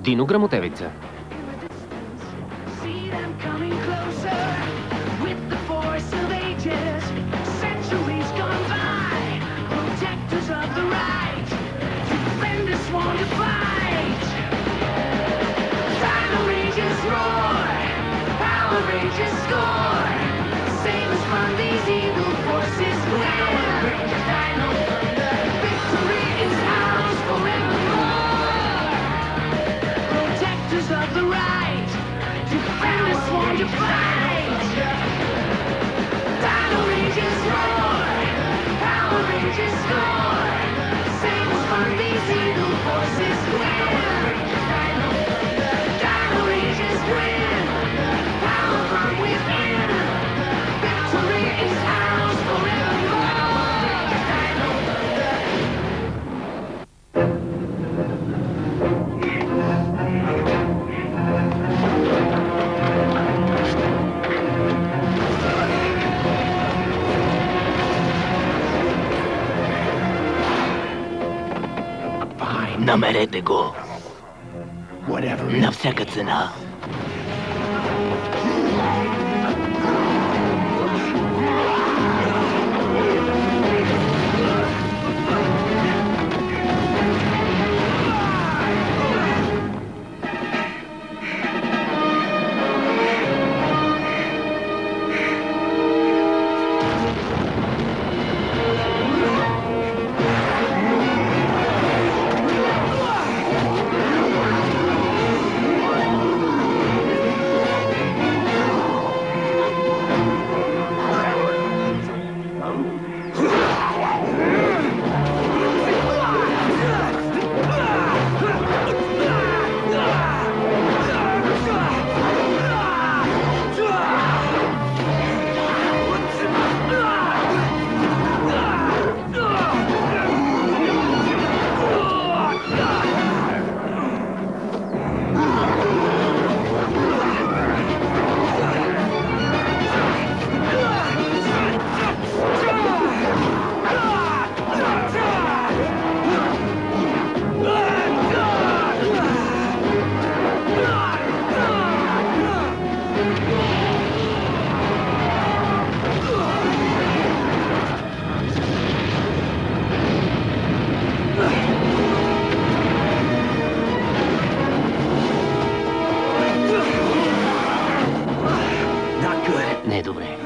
Дино Грамотевица. Намерете го. На всяка цена. Не е добре.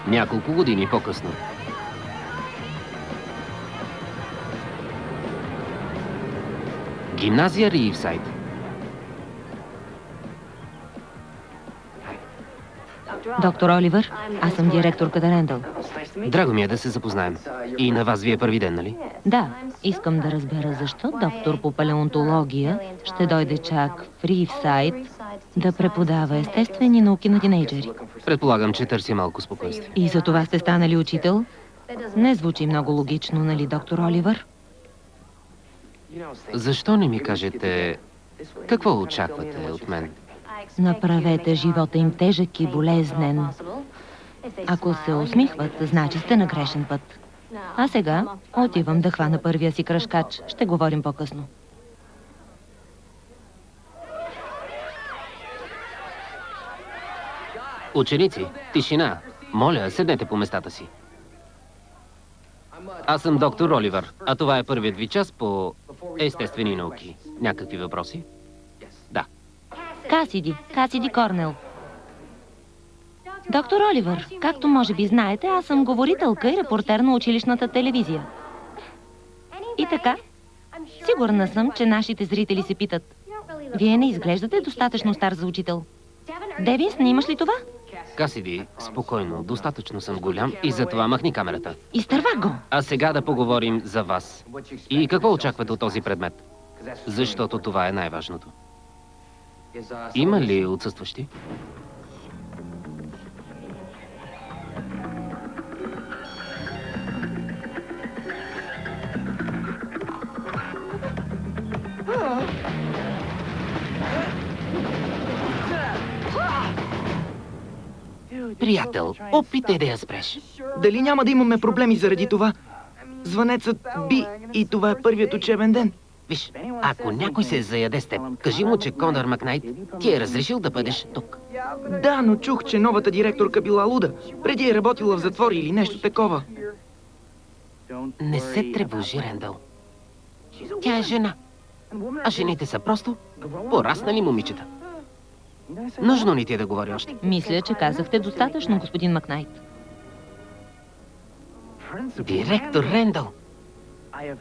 Няколко години по-късно. Гимназия Ривсайд. Доктор Оливър, аз съм директорката Рендъл. Драго ми е да се запознаем. И на вас ви е първи ден, нали? Да, искам да разбера защо доктор по палеонтология ще дойде чак в Ривсайд да преподава естествени науки на тинейджери. Предполагам, че търси малко спокойствие. И за това сте станали учител? Не звучи много логично, нали, доктор Оливър? Защо не ми кажете какво очаквате от мен? Направете живота им тежък и болезнен. Ако се усмихват, значи сте на грешен път. А сега отивам да хвана първия си кръшкач. Ще говорим по-късно. Ученици, тишина. Моля, седнете по местата си. Аз съм доктор Оливър, а това е първият ви час по естествени науки. Някакви въпроси? Да. Касиди Корнел. Доктор Оливър, както може би знаете, аз съм говорителка и репортер на училищната телевизия. И така, сигурна съм, че нашите зрители се питат: вие не изглеждате достатъчно стар за учител. Девин, снимаш ли това? Касиди, спокойно, достатъчно съм голям и затова махни камерата. Изтърва го! А сега да поговорим за вас. И какво очаквате от този предмет? Защото това е най-важното. Има ли отсъстващи? Приятел, опитай да я спреш. Дали няма да имаме проблеми заради това? Звънецът би и това е първият учебен ден. Виж, ако някой се заяде с теб, кажи му, че Конър Макнайт ти е разрешил да бъдеш тук. Да, но чух, че новата директорка била луда. Преди е работила в затвор или нещо такова. Не се тревожи, Рендъл. Тя е жена. А жените са просто пораснали момичета. Нужно ли ти е да говори още? Мисля, че казахте достатъчно, господин Макнайт. Директор Рендъл,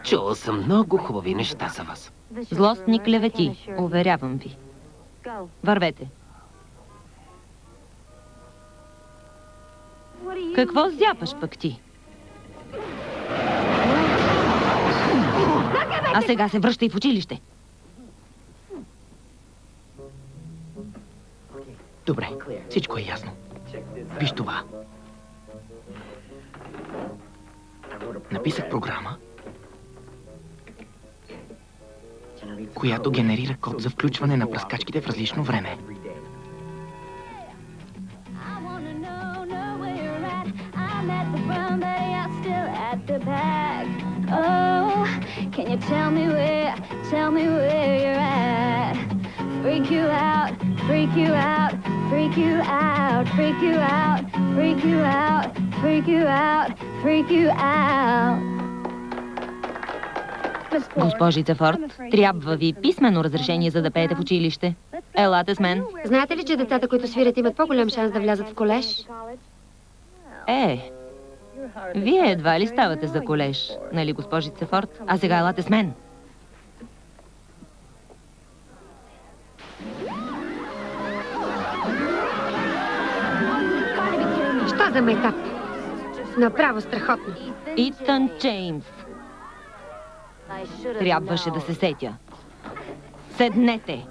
чувал съм много хубави неща за вас. Злостни клевети, уверявам ви. Вървете. Какво зяпаш пък ти? А сега се връщай в училище. Добре, всичко е ясно. Виж това. Написах програма, която генерира код за включване на пръскачките в различно време. Oh, can you tell me where you're at? Freak you out, freak you out, freak you out, freak you out, freak you out, freak you out, freak you out. Госпожица Форд, трябва ви писмено разрешение, за да пеете в училище. Елате с мен. Знаете ли, че децата, които свирят, имат по-голям шанс да влязат в колеж? Вие едва ли ставате за колеж, нали, госпожица Форд? А сега елате с мен. Що за майтап? Направо страхотно. Итан Джеймс. Трябваше да се сетя. Седнете.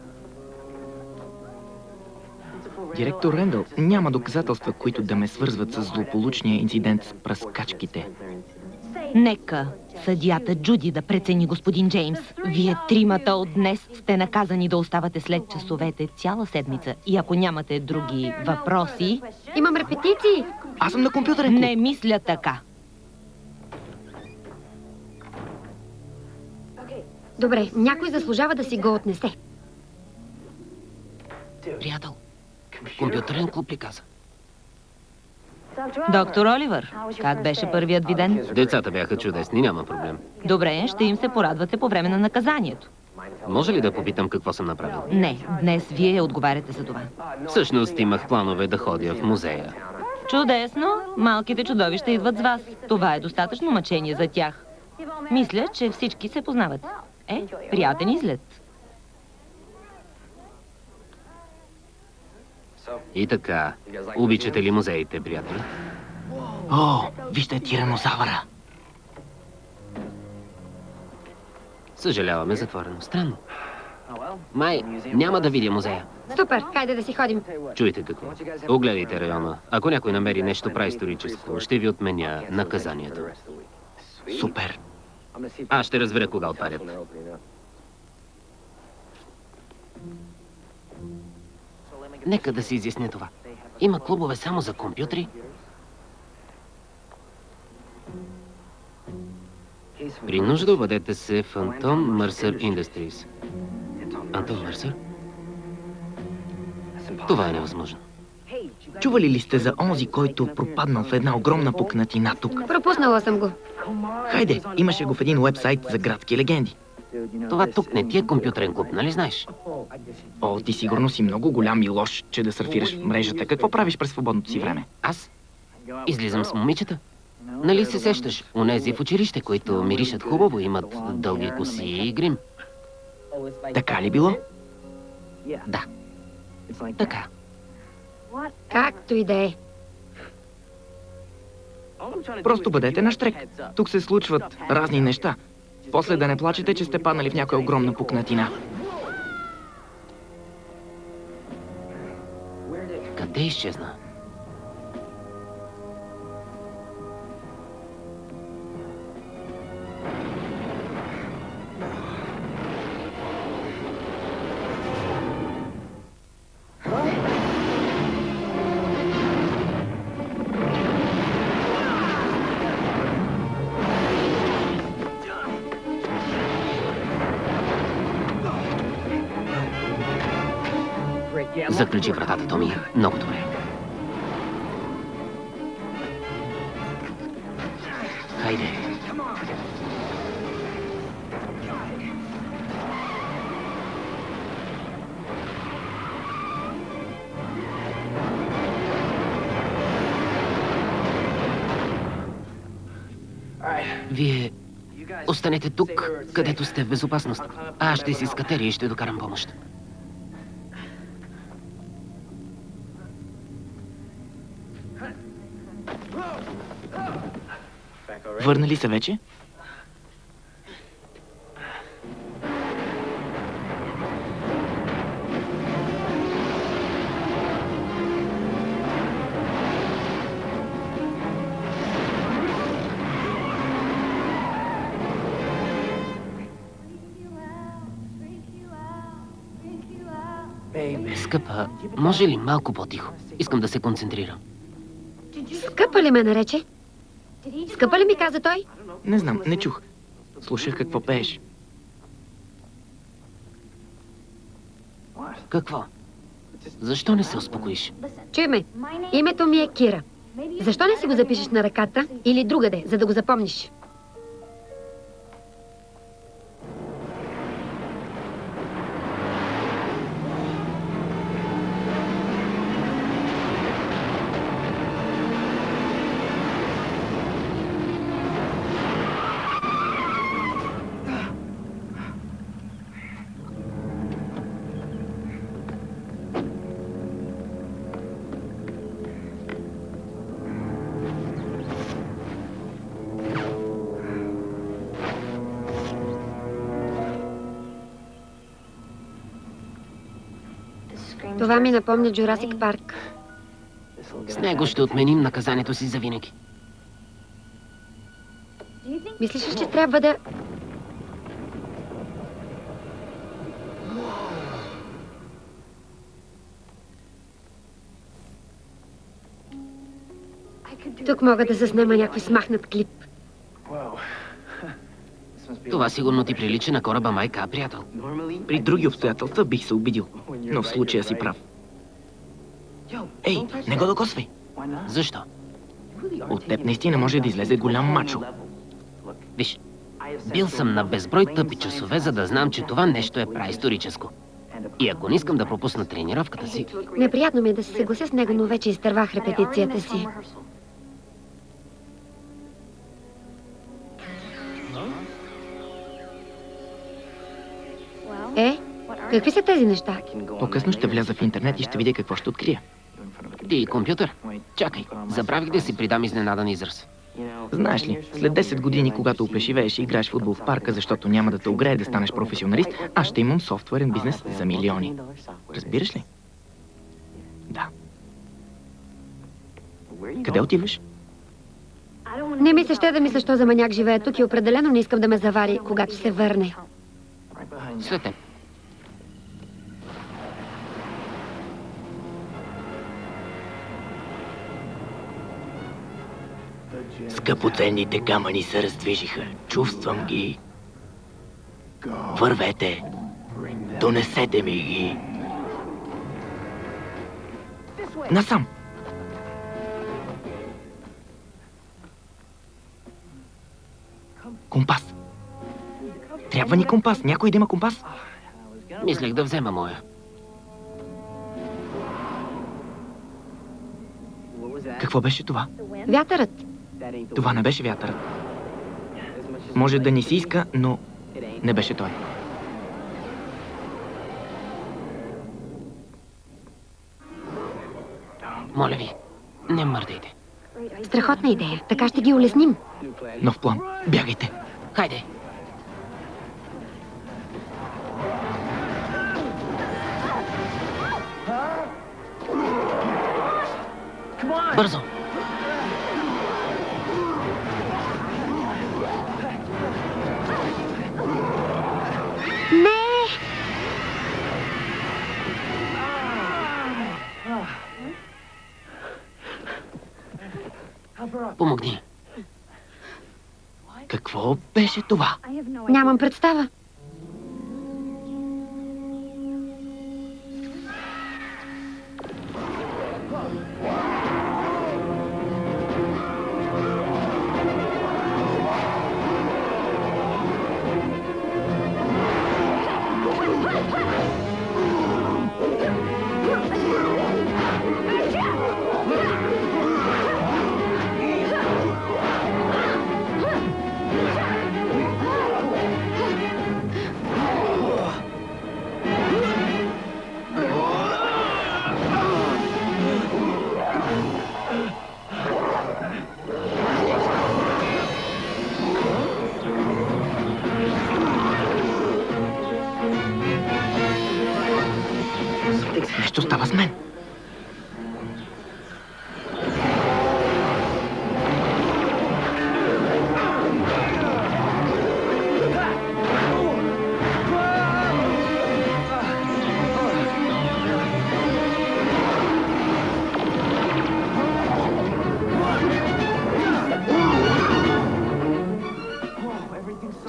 Директор Рендъл, няма доказателства, които да ме свързват с злополучния инцидент с пръскачките. Нека съдията Джуди да прецени, господин Джеймс. Вие тримата от днес сте наказани да оставате след часовете цяла седмица. И ако нямате други въпроси... Имам репетиции. Аз съм на компютърен клуб. Не мисля така. Добре, някой заслужава да си го отнесе. Приятел, компютърен клуб ли каза? Доктор Оливър, как беше първият ви ден? Децата бяха чудесни, няма проблем. Добре, ще им се порадвате по време на наказанието. Може ли да попитам какво съм направил? Не, днес вие отговаряте за това. Всъщност имах планове да ходя в музея. Чудесно! Малките чудовища идват с вас. Това е достатъчно мъчение за тях. Мисля, че всички се познават. Приятен излет. И така, обичате ли музеите, приятели? О, вижте тиранозавъра. Съжаляваме, затворено. Странно. Май, няма да видя музея. Супер, хайде да си ходим. Чуйте какво. Огледайте района. Ако някой намери нещо праисторическо, ще ви отменя наказанието. Супер. Аз ще разбера кога отварят. Нека да си изясня това. Има клубове само за компютри. При нужда обадете се в Антон Мърсър Industries. Антон Мърсър? Това е невъзможно. Чували ли сте за онзи, който пропаднал в една огромна пукнатина тук? Пропуснала съм го. Хайде, имаше го в един уебсайт за градски легенди. Това тук не ти е компютърен клуб, нали знаеш? О, ти сигурно си много голям и лош, че да сърфираш в мрежата. Какво правиш през свободното си време? Аз? Излизам с момичета. Нали се сещаш? Онези в училище, които миришат хубаво, имат дълги коси и грим. Така ли било? Да. Така. Както и да е. Просто бъдете наштрек. Тук се случват разни неща. После да не плачете, че сте паднали в някоя огромна пукнатина. Къде изчезна? Заключи вратата, Томи. Много добре. Хайде. Вие останете тук, където сте в безопасност. А аз ще си с катери и ще докарам помощ. Върнали се вече? Скъпа, може ли малко по-тихо? Искам да се концентрирам. Скъпа ли ме нарече? Скъпа ли ми каза той? Не знам, не чух. Слушах какво пееш. Какво? Защо не се успокоиш? Чуй ме, името ми е Кира. Защо не си го запишеш на ръката или другаде, за да го запомниш? Това ми напомня Джурасик парк. С него ще отменим наказанието си завинаги. Мислиш ли, че трябва да... Тук мога да заснема някой смахнат клип. Това сигурно ти прилича на кораба Майка, приятел. При други обстоятелства бих се обидил, но в случая си прав. Ей, не го докосвай! Защо? От теб наистина може да излезе голям мачо. Виж, бил съм на безброй тъпи часове, за да знам, че това нещо е праисторическо. И ако не искам да пропусна тренировката си... Неприятно ми е да се съглася с него, но вече изтървах репетицията си. Какви са тези неща? По-късно ще вляза в интернет и ще видя какво ще открия. Ти и компютър? Чакай, забравих да си придам изненадан израз. Знаеш ли, след 10 години, когато оплешивееш и играеш футбол в парка, защото няма да те огрее да станеш професионалист, аз ще имам софтуерен бизнес за милиони. Разбираш ли? Да. Къде отиваш? Не ми се ще да мисля, що за маняк живее тук и определено не искам да ме завари, когато се върне. След теб. Скъпоценните камъни се раздвижиха. Чувствам ги. Вървете. Донесете ми ги. Насам! Компас. Трябва ни компас. Някой да има компас? Мислех да взема моя. Какво беше това? Вятърът. Това не беше вятърът. Може да ни си иска, но не беше той. Моля ви, не мърдайте. Страхотна идея. Така ще ги улесним. Нов план. Бягайте. Хайде. Бързо. Помогни. Какво беше това? Нямам представа.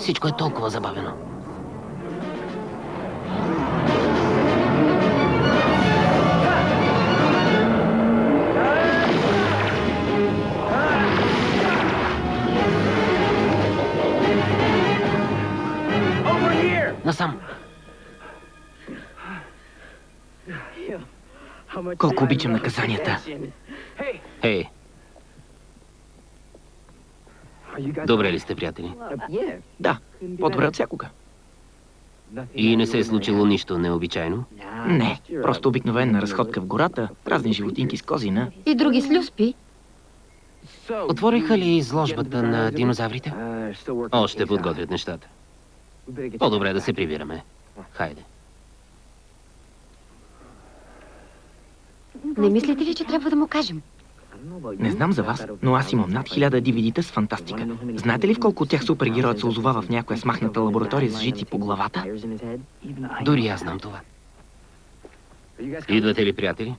Всичко е толкова забавено. Насам. Колко обичам наказанията. Хей, добре ли сте, приятели? Да, по-добре от всякога. И не се е случило нищо необичайно? Не, просто обикновена разходка в гората, разни животинки с козина. И други слюспи. Отвориха ли изложбата на динозаврите? Още подготвят нещата. По-добре да се прибираме. Хайде. Не мислите ли, че трябва да му кажем? Не знам за вас, но аз имам над 1000 DVD с фантастика. Знаете ли в колко от тях супергероят се озовава в някоя смахната лаборатория с жици по главата? Дори аз знам това. Идвате ли, приятели?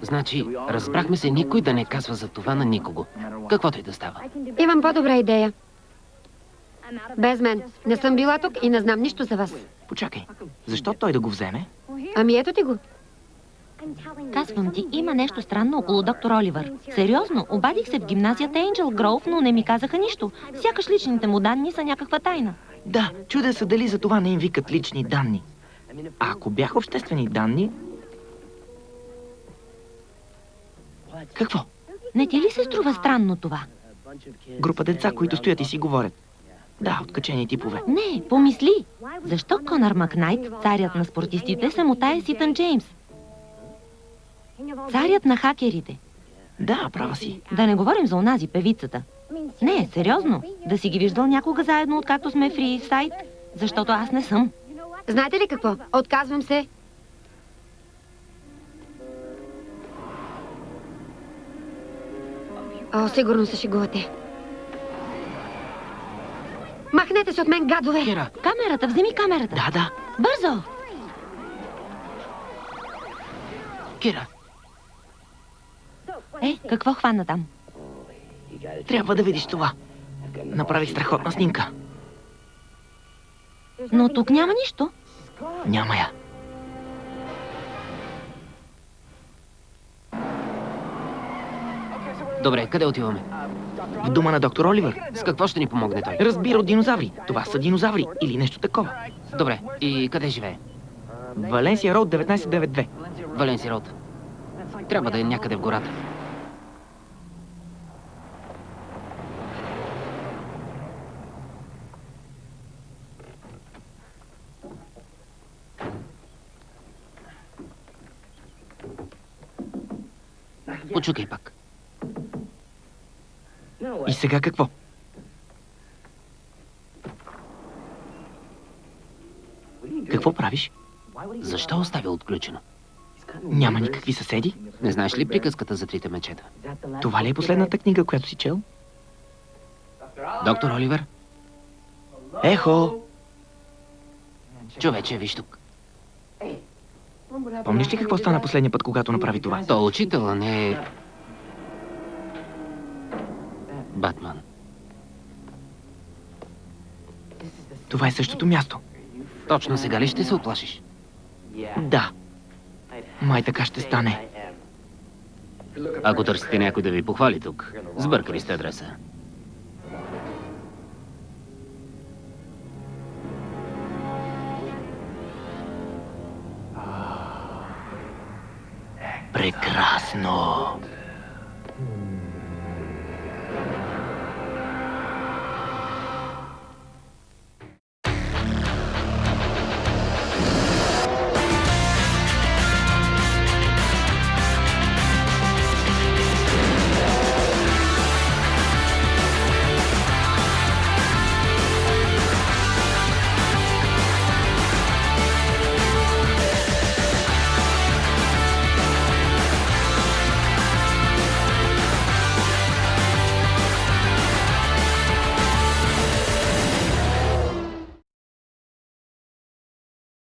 Значи, разбрахме се никой да не казва за това на никого. Каквото и да става. Имам по-добра идея. Без мен. Не съм била тук и не знам нищо за вас. Почакай, защо той да го вземе? Ами ето ти го. Казвам ти, има нещо странно около доктор Оливър. Сериозно, обадих се в гимназията Енджел Гроув, но не ми казаха нищо. Сякаш личните му данни са някаква тайна. Да, чудя се дали за това не им викат лични данни. А ако бяха обществени данни... Какво? Не ти ли се струва странно това? Група деца, които стоят и си говорят. Да, откачени типове. Не, помисли. Защо Конър Макнайт, царят на спортистите, се мотае с Итан Джеймс? Царят на хакерите. Да, права си. Да не говорим за онази певицата. Не, сериозно. Да си ги виждал някога заедно, откакто сме фри сайт? Защото аз не съм. Знаете ли какво? Отказвам се. О, сигурно се шегувате. Махнете се от мен, гадове! Кира, Камерата, вземи камерата. Да. Бързо! Кира, Какво хвана там? Трябва да видиш това. Направих страхотна снимка. Но тук няма нищо. Няма я. добре, къде отиваме? В дома на доктор Оливър. С какво ще ни помогне той? Разбира от динозаври. Това са динозаври или нещо такова. Добре, и къде живее? Валенсия Роуд 1992. Валенси Роуд. Трябва да е някъде в гората. Почукай пак. И сега какво? Какво правиш? Защо оставя отключено? Няма никакви съседи? Не знаеш ли приказката за трите мечета? Това ли е последната книга, която си чел? Доктор Оливър? Ехо! Човече, виж тук. Помниш ли какво стана последния път, когато направи това? Той е учител, а не е... Батман. Това е същото място. Точно сега ли ще се оплашиш? Да. Май така ще стане. Ако търсите някой да ви похвали тук, сбъркали сте адреса. Прекрасно.